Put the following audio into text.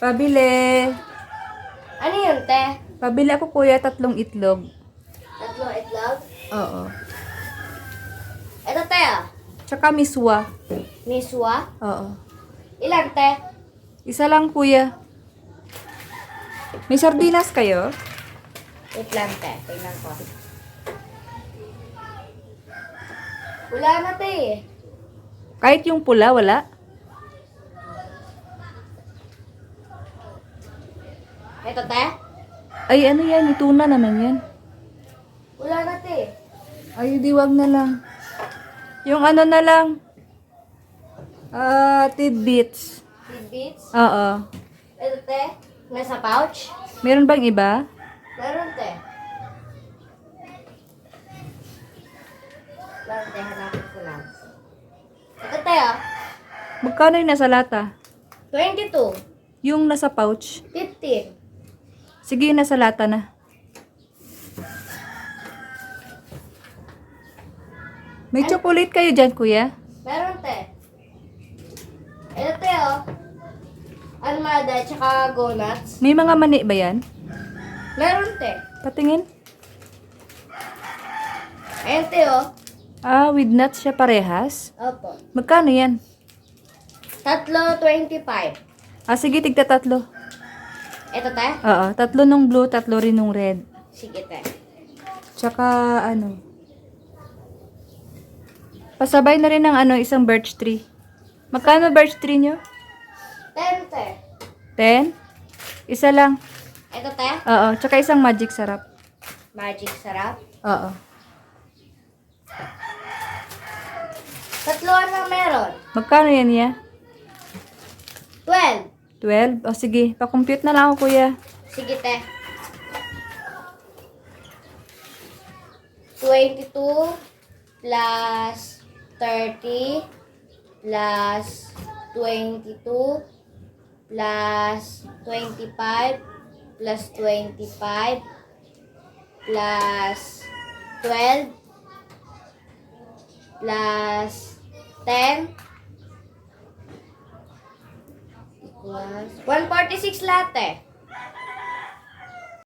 Pabili. Ano yun, te? Pabili ako kuya 3 itlog. 3 itlog? Oo. Ito, te, ah. Tsaka miswa. Miswa? Oo. Ilan, te? Isa lang kuya. May sardinas kayo? Wait lang, te. Tingnan ko. Wala na, te. Kahit yung pula, wala? Ito, te? Ay, ano yan? Ituna naman yan. Wala na, te. Ay, di wag na lang. Yung ano na lang. Tidbits. Tidbits? Oo. Ito, te? Nasa pouch? Meron bang iba? Meron, te. Meron, te. Hanapin ko lang. Ito, te, ah. Magkano yung nasa lata? 22. Yung nasa pouch? 15. Sige, nasa lata na. May chocolate kayo dyan, kuya? Meron, te. Ito, te, oh. Almada, tsaka go nuts. May mga mani ba yan? Meron, te. Patingin. Ayan, te, oh. With nuts siya parehas. Opo. Magkano yan? 3.25. Sige, tigta 3. Ito, te? Oo, 3 nung blue, 3 rin nung red. Sige, te. Tsaka, pasabay na rin ng isang birch tree. Magkano birch tree nyo? 10, te. 10? Isa lang. Ito, te? Oo, tsaka isang magic sarap. Magic sarap. Oo. 3 lang meron. Magkano yan, ya? 12. 12? Sige, pa-compute na lang ako, kuya. Sige, te. 22 plus 30 plus 22 plus 25 plus 25 plus 12 plus 10 equals 146 lahat, eh.